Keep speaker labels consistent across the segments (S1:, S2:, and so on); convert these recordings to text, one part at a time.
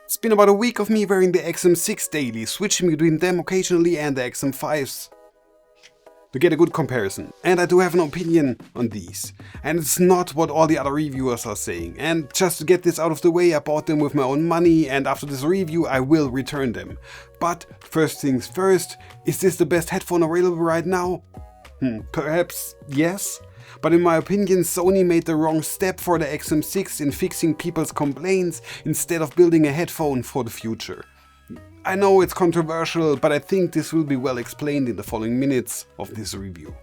S1: It's been about a week of me wearing the XM6 daily, switching between them occasionally and the XM5s to get a good comparison. And I do have an opinion on these. And it's not what all the other reviewers are saying. And just to get this out of the way, I bought them with my own money, and after this review I will return them. But first things first, is this the best headphone available right now? Perhaps yes. But in my opinion, Sony made the wrong step for the XM6 in fixing people's complaints instead of building a headphone for the future. I know it's controversial, but I think this will be well explained in the following minutes of this review.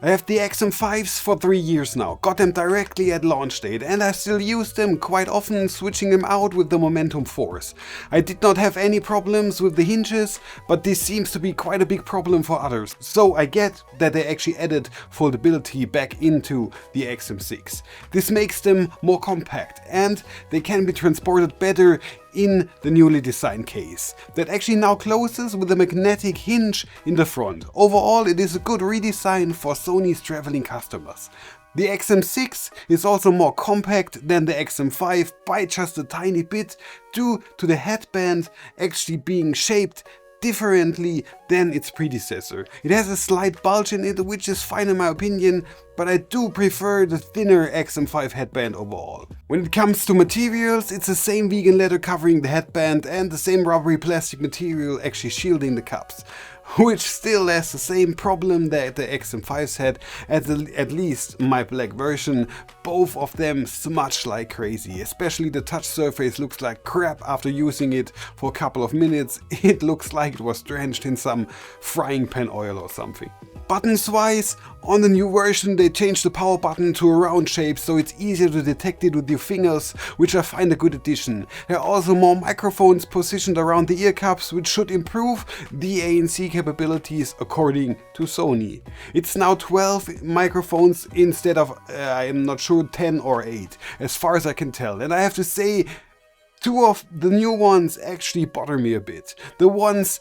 S1: I have the XM5s for 3 years now, got them directly at launch date, and I still use them quite often, switching them out with the Momentum Force. I did not have any problems with the hinges, but this seems to be quite a big problem for others. So I get that they actually added foldability back into the XM6. This makes them more compact, and they can be transported better in the newly designed case that actually now closes with a magnetic hinge in the front. Overall, it is a good redesign for Sony's traveling customers. The XM6 is also more compact than the XM5 by just a tiny bit, due to the headband actually being shaped differently than its predecessor. It has a slight bulge in it, which is fine in my opinion, but I do prefer the thinner XM5 headband overall. When it comes to materials, it's the same vegan leather covering the headband and the same rubbery plastic material actually shielding the cups, which still has the same problem that the XM5s had, at least my black version. Both of them smudge like crazy, especially the touch surface looks like crap after using it for a couple of minutes. It looks like it was drenched in some frying pan oil or something. Buttons wise, on the new version they changed the power button to a round shape so it's easier to detect it with your fingers, which I find a good addition. There are also more microphones positioned around the ear cups, which should improve the ANC capabilities according to Sony. It's now 12 microphones instead of, I'm not sure, 10 or 8, as far as I can tell. And I have to say, 2 of the new ones actually bother me a bit. The ones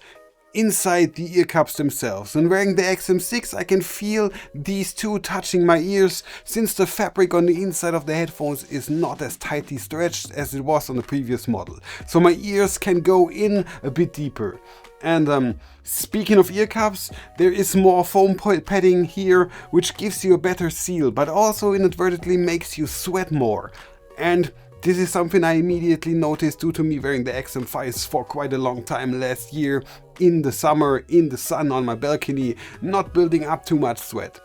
S1: inside the ear cups themselves. When wearing the XM6 I can feel these two touching my ears, since the fabric on the inside of the headphones is not as tightly stretched as it was on the previous model. So my ears can go in a bit deeper. And speaking of ear cups, there is more foam padding here, which gives you a better seal, but also inadvertently makes you sweat more. And this is something I immediately noticed due to me wearing the XM5s for quite a long time last year in the summer, in the sun on my balcony, not building up too much sweat.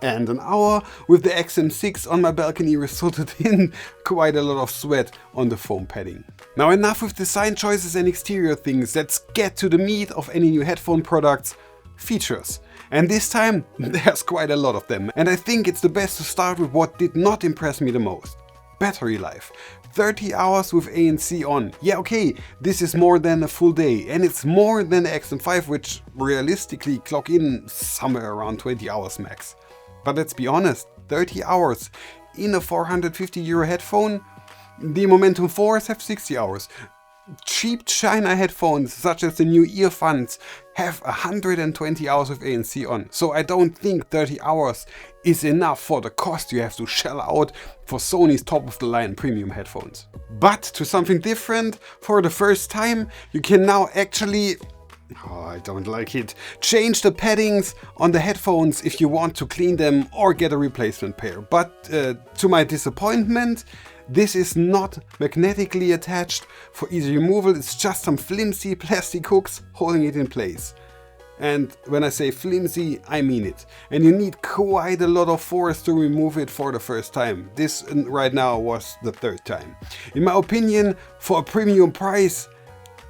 S1: And an hour with the XM6 on my balcony resulted in quite a lot of sweat on the foam padding. Now enough with design choices and exterior things, let's get to the meat of any new headphone products: features. And this time there's quite a lot of them, and I think it's the best to start with what did not impress me the most. Battery life. 30 hours with ANC on. Yeah, okay, this is more than a full day, and it's more than the XM5, which realistically clock in somewhere around 20 hours max. But let's be honest, 30 hours in a €450 headphone? The Momentum Force have 60 hours. Cheap China headphones, such as the new earphones, have 120 hours of ANC on. So I don't think 30 hours is enough for the cost you have to shell out for Sony's top-of-the-line premium headphones. But to something different, for the first time, you can now actually, I don't like it, change the paddings on the headphones if you want to clean them or get a replacement pair. But to my disappointment, this is not magnetically attached for easy removal, it's just some flimsy plastic hooks holding it in place. And when I say flimsy, I mean it. And you need quite a lot of force to remove it for the first time. This right now was the 3rd time. In my opinion, for a premium price,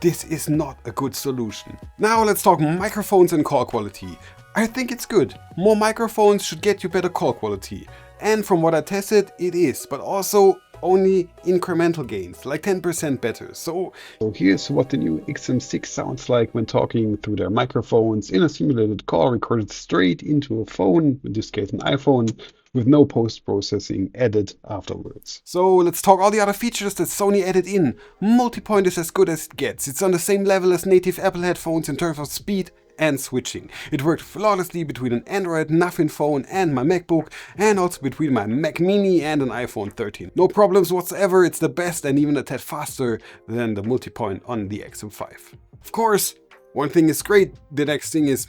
S1: this is not a good solution. Now let's talk microphones and call quality. I think it's good. More microphones should get you better call quality. And from what I tested, it is, but also only incremental gains, like 10% better. So here's what the new XM6 sounds like when talking through their microphones in a simulated call recorded straight into a phone, in this case an iPhone, with no post-processing added afterwards. So let's talk all the other features that Sony added in. Multipoint is as good as it gets. It's on the same level as native Apple headphones in terms of speed and switching. It worked flawlessly between an Android Nothing phone and my MacBook, and also between my Mac Mini and an iPhone 13. No problems whatsoever, it's the best and even a tad faster than the multipoint on the XM5. Of course, one thing is great, the next thing is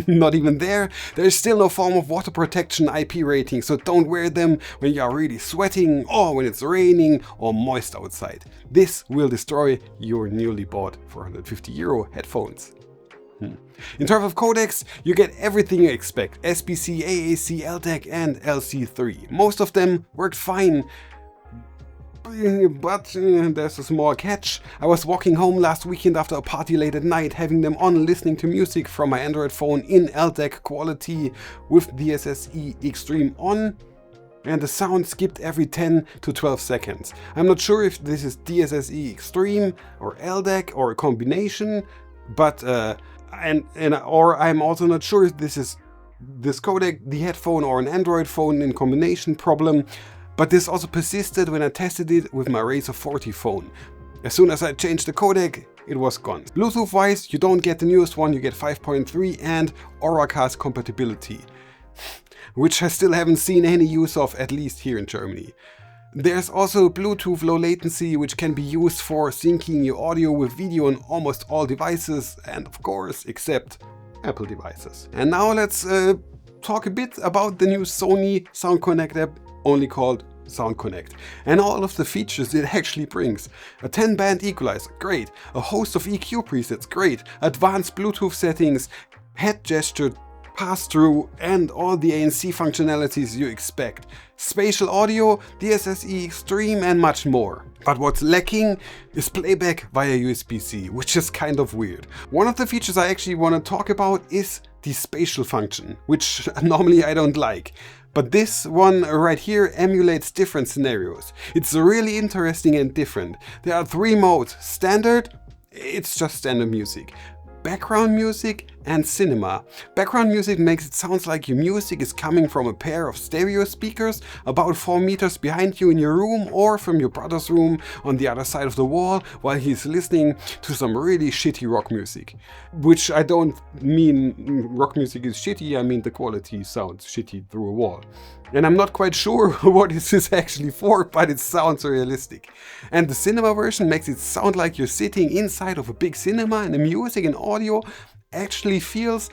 S1: not even there. There is still no form of water protection IP rating, so don't wear them when you are really sweating or when it's raining or moist outside. This will destroy your newly bought €450 headphones. In terms of codecs, you get everything you expect: SBC, AAC, LDAC and LC3. Most of them worked fine. But there's a small catch. I was walking home last weekend after a party late at night, having them on, listening to music from my Android phone in LDAC quality with DSSE Extreme on, and the sound skipped every 10 to 12 seconds. I'm not sure if this is DSSE Extreme or LDAC or a combination, but or I'm also not sure if this is this codec, the headphone or an Android phone in combination problem. But this also persisted when I tested it with my Razr 40 phone. As soon as I changed the codec, it was gone. Bluetooth wise, you don't get the newest one, you get 5.3 and Auracast compatibility, which I still haven't seen any use of, at least here in Germany. There's also Bluetooth low latency, which can be used for syncing your audio with video on almost all devices, and of course, except Apple devices. And now let's talk a bit about the new Sony Sound Connect app, only called Sound Connect, and all of the features it actually brings. A 10-band equalizer, great. A host of EQ presets, great. Advanced Bluetooth settings, head gesture, pass-through, and all the ANC functionalities you expect. Spatial audio, DSSE Extreme, and much more. But what's lacking is playback via USB-C, which is kind of weird. One of the features I actually want to talk about is the spatial function, which normally I don't like. But this one right here emulates different scenarios. It's really interesting and different. There are 3 modes: standard, it's just standard music; background music and cinema. Background music makes it sound like your music is coming from a pair of stereo speakers about 4 meters behind you in your room, or from your brother's room on the other side of the wall while he's listening to some really shitty rock music. Which I don't mean rock music is shitty, I mean the quality sounds shitty through a wall. And I'm not quite sure what this is actually for, but it sounds realistic. And the cinema version makes it sound like you're sitting inside of a big cinema, and the music and audio actually feels,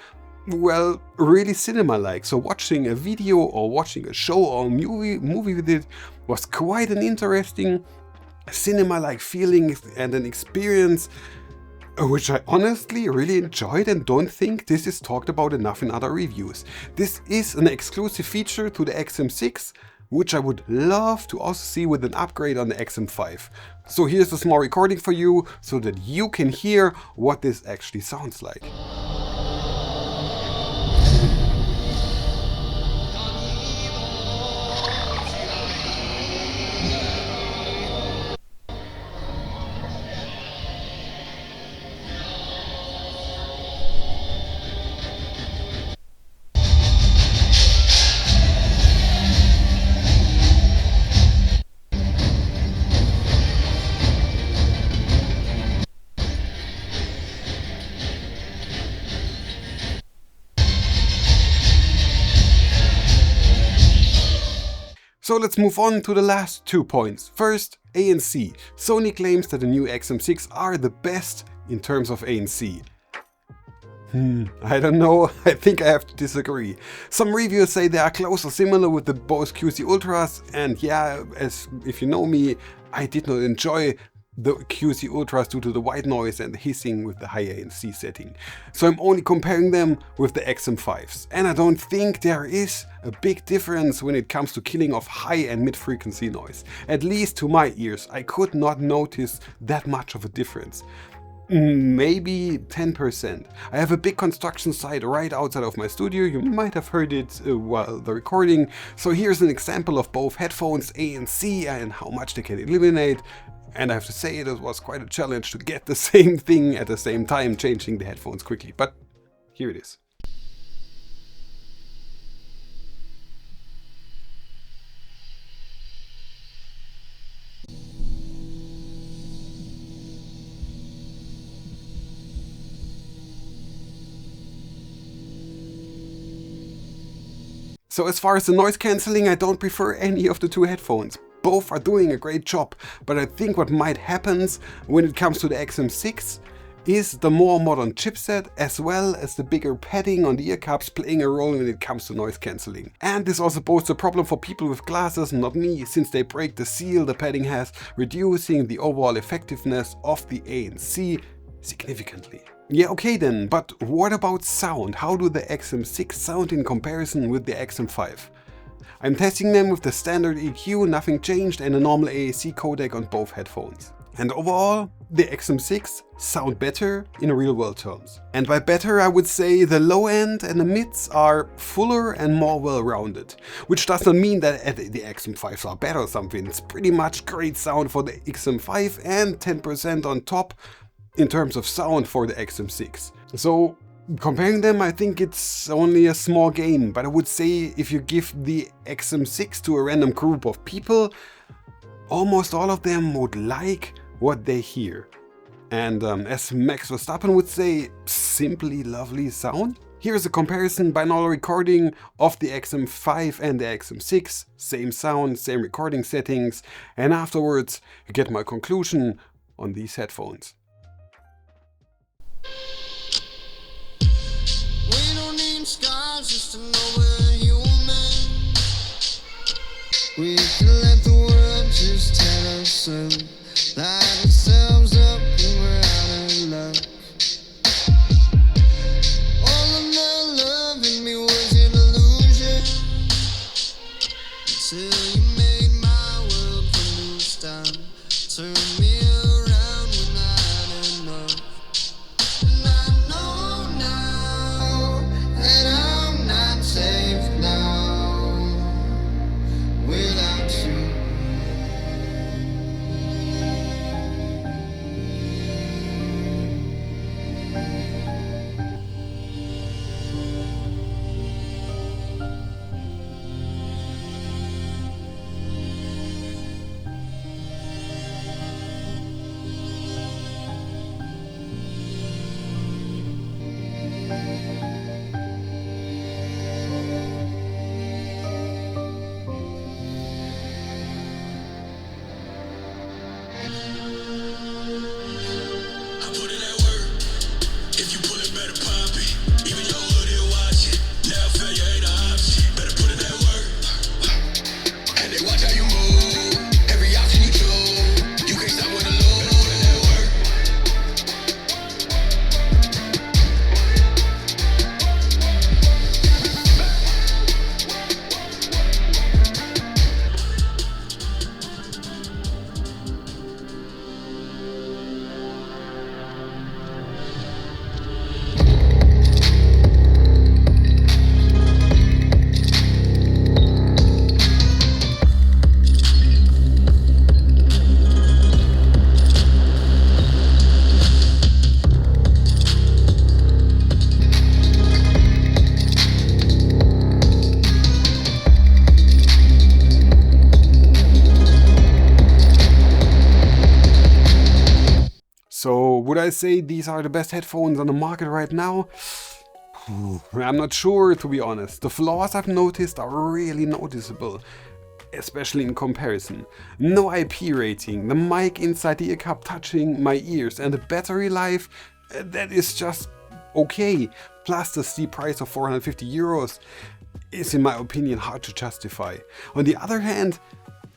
S1: well, really cinema-like. So watching a video or watching a show or a movie with it was quite an interesting cinema-like feeling and an experience, which I honestly really enjoyed and don't think this is talked about enough in other reviews. This is an exclusive feature to the XM6, which I would love to also see with an upgrade on the XM5. So here's a small recording for you so that you can hear what this actually sounds like. So let's move on to the last 2 points. First, ANC. Sony claims that the new XM6 are the best in terms of ANC. I don't know, I think I have to disagree. Some reviewers say they are close or similar with the Bose QC Ultras, and yeah, as if you know me, I did not enjoy the QC Ultras due to the white noise and the hissing with the high ANC setting. So I'm only comparing them with the XM5s. And I don't think there is a big difference when it comes to killing of high and mid frequency noise. At least to my ears, I could not notice that much of a difference. Maybe 10%. I have a big construction site right outside of my studio. You might have heard it while the recording. So here's an example of both headphones ANC and how much they can eliminate. And I have to say, it was quite a challenge to get the same thing at the same time, changing the headphones quickly. But here it is. So as far as the noise cancelling, I don't prefer any of the two headphones. Both are doing a great job, but I think what might happen when it comes to the XM6 is the more modern chipset as well as the bigger padding on the ear cups playing a role when it comes to noise cancelling. And this also poses a problem for people with glasses, not me, since they break the seal the padding has, reducing the overall effectiveness of the ANC significantly. Yeah, okay then, but what about sound? How do the XM6 sound in comparison with the XM5? I'm testing them with the standard EQ, nothing changed, and a normal AAC codec on both headphones. And overall, the XM6 sound better in real world terms. And by better, I would say the low end and the mids are fuller and more well-rounded. Which does not mean that the XM5s are bad or something. It's pretty much great sound for the XM5 and 10% on top in terms of sound for the XM6. So comparing them, I think it's only a small gain, but I would say if you give the XM6 to a random group of people, almost all of them would like what they hear. And as Max Verstappen would say, simply lovely sound. Here's a comparison binaural recording of the XM5 and the XM6, same sound, same recording settings, and afterwards you get my conclusion on these headphones.
S2: We don't need scars just to know we're human. We can let the world just tell us so. Light ourselves up when we're out of luck. All of the love in me was an illusion until you made my world a new start. Turn me around when I had enough. And I know now that I'm not safe now without you.
S1: So would I say these are the best headphones on the market right now? I'm not sure, to be honest. The flaws I've noticed are really noticeable, especially in comparison. No IP rating, the mic inside the ear cup touching my ears, and the battery life, that is just okay. Plus the steep price of 450 euros is, in my opinion, hard to justify. On the other hand,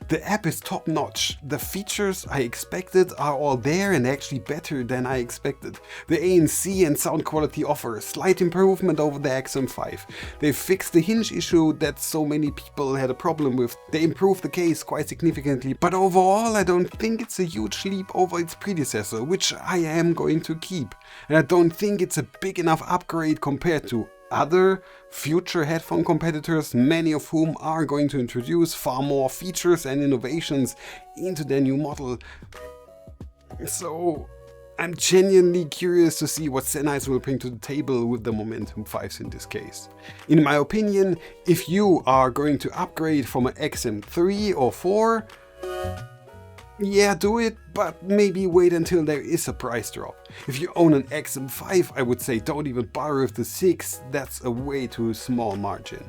S1: the app is top notch. The features I expected are all there and actually better than I expected. The ANC and sound quality offer a slight improvement over the XM5. They fixed the hinge issue that so many people had a problem with. They improved the case quite significantly, but overall I don't think it's a huge leap over its predecessor, which I am going to keep. And I don't think it's a big enough upgrade compared to other future headphone competitors, many of whom are going to introduce far more features and innovations into their new model. So I'm genuinely curious to see what Sennheiser will bring to the table with the Momentum 5s in this case. In my opinion, if you are going to upgrade from an XM3 or 4, yeah, do it, but maybe wait until there is a price drop. If you own an XM5, I would say don't even bother with the 6, that's a way too small margin.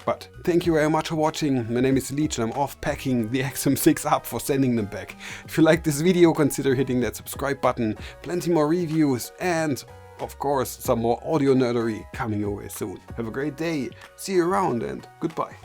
S1: But thank you very much for watching. My name is Leech and I'm off packing the XM6 up for sending them back. If you like this video, consider hitting that subscribe button. Plenty more reviews and, of course, some more audio nerdery coming your way soon. Have a great day, see you around, and goodbye.